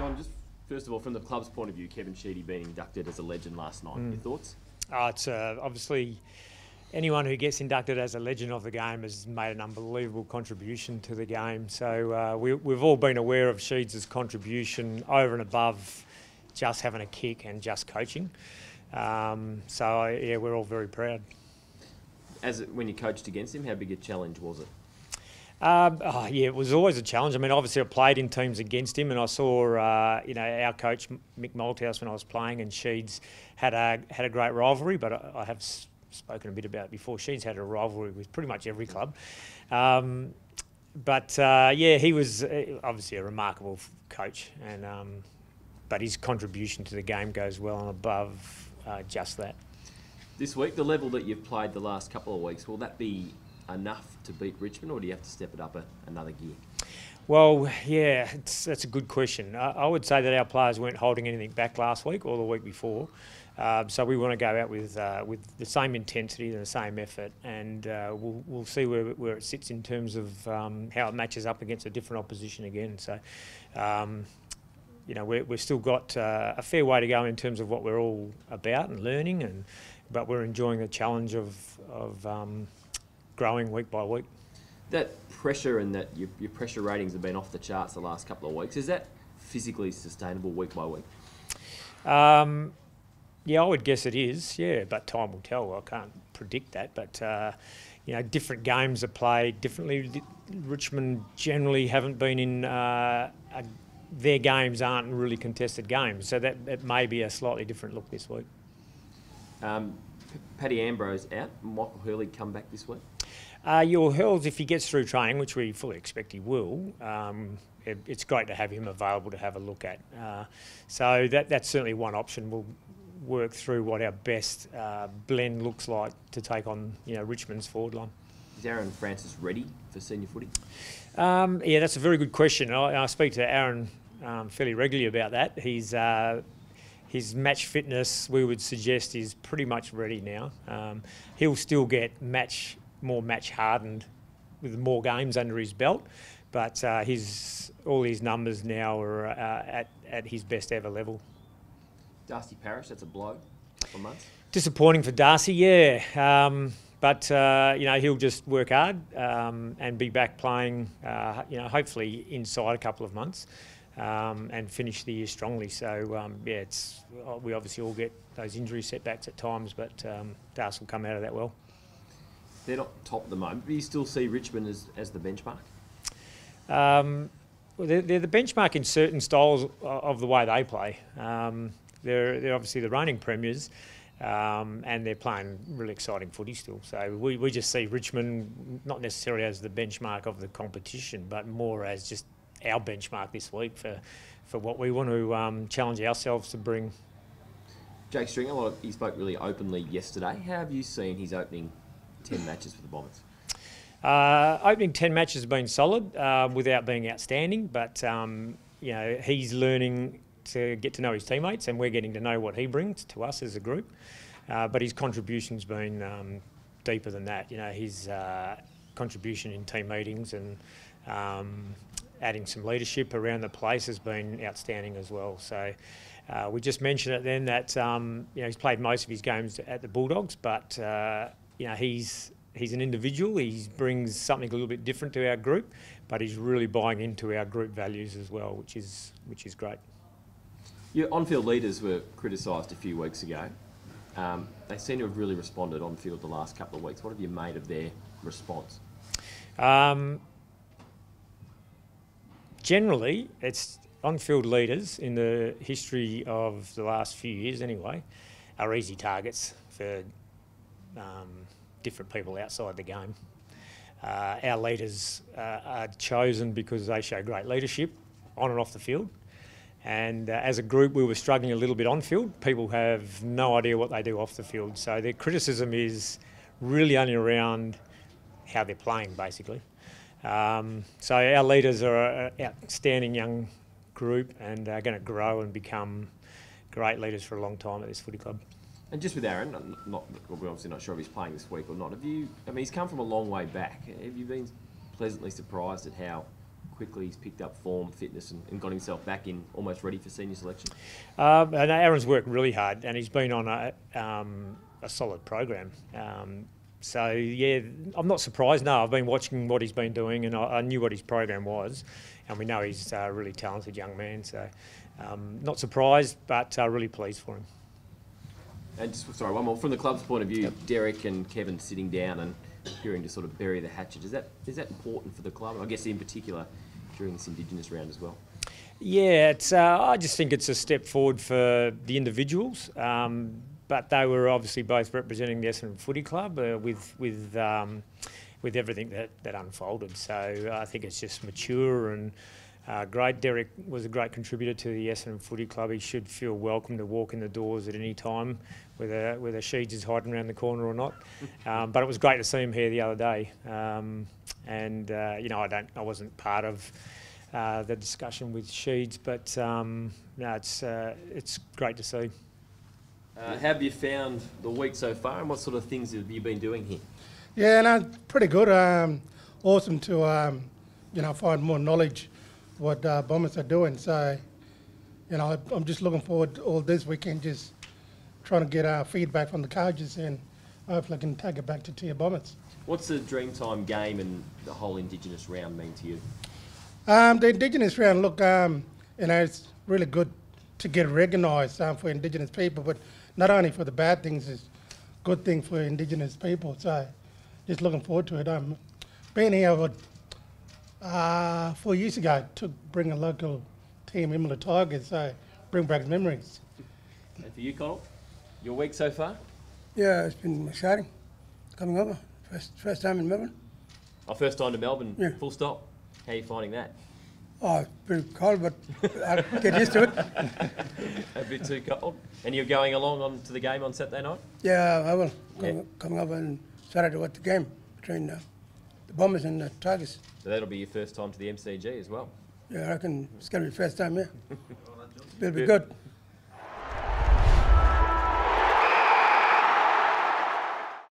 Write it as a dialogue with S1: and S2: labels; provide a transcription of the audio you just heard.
S1: John, just first of all, from the club's point of view, Kevin Sheedy being inducted as a legend last night. Your thoughts?
S2: It's obviously anyone who gets inducted as a legend of the game has made an unbelievable contribution to the game. So we've all been aware of Sheeds' contribution over and above just having a kick and just coaching. Yeah, we're all very proud.
S1: When you coached against him, how big a challenge was it?
S2: Yeah, it was always a challenge. I mean, obviously I played in teams against him, and I saw, our coach Mick Malthouse when I was playing, and Sheeds had a great rivalry. But I have spoken a bit about it before. Sheeds had a rivalry with pretty much every club. Yeah, he was obviously a remarkable coach, and but his contribution to the game goes well and above just that.
S1: This week, the level that you've played the last couple of weeks, will that be enough to beat Richmond, or do you have to step it up another gear?
S2: Well, yeah, that's a good question. I would say that our players weren't holding anything back last week or the week before, so we want to go out with the same intensity and the same effort, and we'll see where it sits in terms of how it matches up against a different opposition again. So, we've still got a fair way to go in terms of what we're all about and learning, but we're enjoying the challenge of growing week by week. That
S1: pressure and that your pressure ratings have been off the charts the last couple of weeks. Is that physically sustainable week by week?
S2: Yeah, I would guess it is, yeah, but time will tell. I can't predict that, but, different games are played differently. Richmond generally haven't been in... their games aren't really contested games, so that it may be a slightly different look this week.
S1: Paddy Ambrose out. Michael Hurley come back this week?
S2: Hurls, if he gets through training, which we fully expect he will, it's great to have him available to have a look at. So that's certainly one option. We'll work through what our best blend looks like to take on Richmond's forward line.
S1: Is Aaron Francis ready for senior footy?
S2: Yeah, that's a very good question. I speak to Aaron fairly regularly about that. His match fitness, we would suggest, is pretty much ready now. He'll still get more match hardened with more games under his belt, but all his numbers now are at his best ever level.
S1: Darcy Parish, that's a blow. Couple of months.
S2: Disappointing for Darcy, yeah. But he'll just work hard and be back playing. Hopefully inside a couple of months. And finish the year strongly. So, we obviously all get those injury setbacks at times, but Darcy will come out of that well.
S1: They're not top at the moment, but you still see Richmond as the benchmark?
S2: They're the benchmark in certain styles of the way they play. They're obviously the reigning premiers, and they're playing really exciting footy still. So we just see Richmond not necessarily as the benchmark of the competition, but more as just our benchmark this week for what we want to challenge ourselves to bring.
S1: Jake Stringer, he spoke really openly yesterday. How have you seen his opening 10 matches for the Bombers?
S2: Opening 10 matches have been solid without being outstanding, but he's learning to get to know his teammates, and we're getting to know what he brings to us as a group. But his contribution's been deeper than that. His contribution in team meetings and adding some leadership around the place has been outstanding as well. So we just mentioned it then that he's played most of his games at the Bulldogs, but he's an individual. He brings something a little bit different to our group, but he's really buying into our group values as well, which is great.
S1: Your on-field leaders were criticised a few weeks ago. They seem to have really responded on-field the last couple of weeks. What have you made of their response? Generally, it's on-field leaders in the history of the last few years anyway are easy targets for different people outside the game. Our leaders are chosen because they show great leadership on and off the field. And as a group, we were struggling a little bit on-field. People have no idea what they do off the field. So their criticism is really only around how they're playing, basically. So our leaders are an outstanding young group and are going to grow and become great leaders for a long time at this footy club. And just with Aaron, we're obviously not sure if he's playing this week or not. He's come from a long way back. Have you been pleasantly surprised at how
S3: quickly he's picked up form, fitness, and got himself back in, almost ready for senior selection?
S2: And Aaron's worked really hard, and he's been on a solid program. So yeah, I'm not surprised. No, I've been watching what he's been doing, and I knew what his program was, and we know he's a really talented young man. So not surprised, but really pleased for him.
S3: And just, sorry, one more from the club's point of view. Derek and Kevin sitting down and appearing to sort of bury the hatchet. Is that important for the club? I guess in particular during this Indigenous round as well.
S2: Yeah, it's. I just think it's a step forward for the individuals. But they were obviously both representing the Essendon Footy Club with everything that unfolded. So I think it's just mature and great. Derek was a great contributor to the Essendon Footy Club. He should feel welcome to walk in the doors at any time, whether Sheeds is hiding around the corner or not. But it was great to see him here the other day. You know, I wasn't part of the discussion with Sheeds, but no, it's great to see.
S3: Have you found the week so far, and what sort of things have you been doing here?
S4: Yeah, no, pretty good. Awesome to you know, find more knowledge what Bombers are doing. So, you know, I'm just looking forward to all this weekend, just trying to get feedback from the coaches, and hopefully I can take it back to Tier Bombers.
S3: What's the Dreamtime game and the whole Indigenous round mean to you?
S4: The Indigenous round, look, you know, it's really good to get recognised for Indigenous people, but not only for the bad things, it's a good thing for Indigenous people. So just looking forward to it. Being here 4 years ago to bring a local team, Imla Tigers, so bring back memories.
S3: And for you, Connell, your week so far?
S5: Yeah, it's been exciting. Coming over, first time in Melbourne.
S3: Our first time to Melbourne,
S5: Yeah.
S3: full stop. How are you finding that?
S5: Oh, it's pretty cold, but I'll get used to it.
S3: A bit too cold. And you're going along on to the game on Saturday night?
S5: Yeah, I will.
S3: Yeah.
S5: Coming over on Saturday to watch the game between the Bombers and the Tigers.
S3: So that'll be your first time to the MCG as well.
S5: Yeah, I reckon it's going to be the first time, yeah. It'll be good.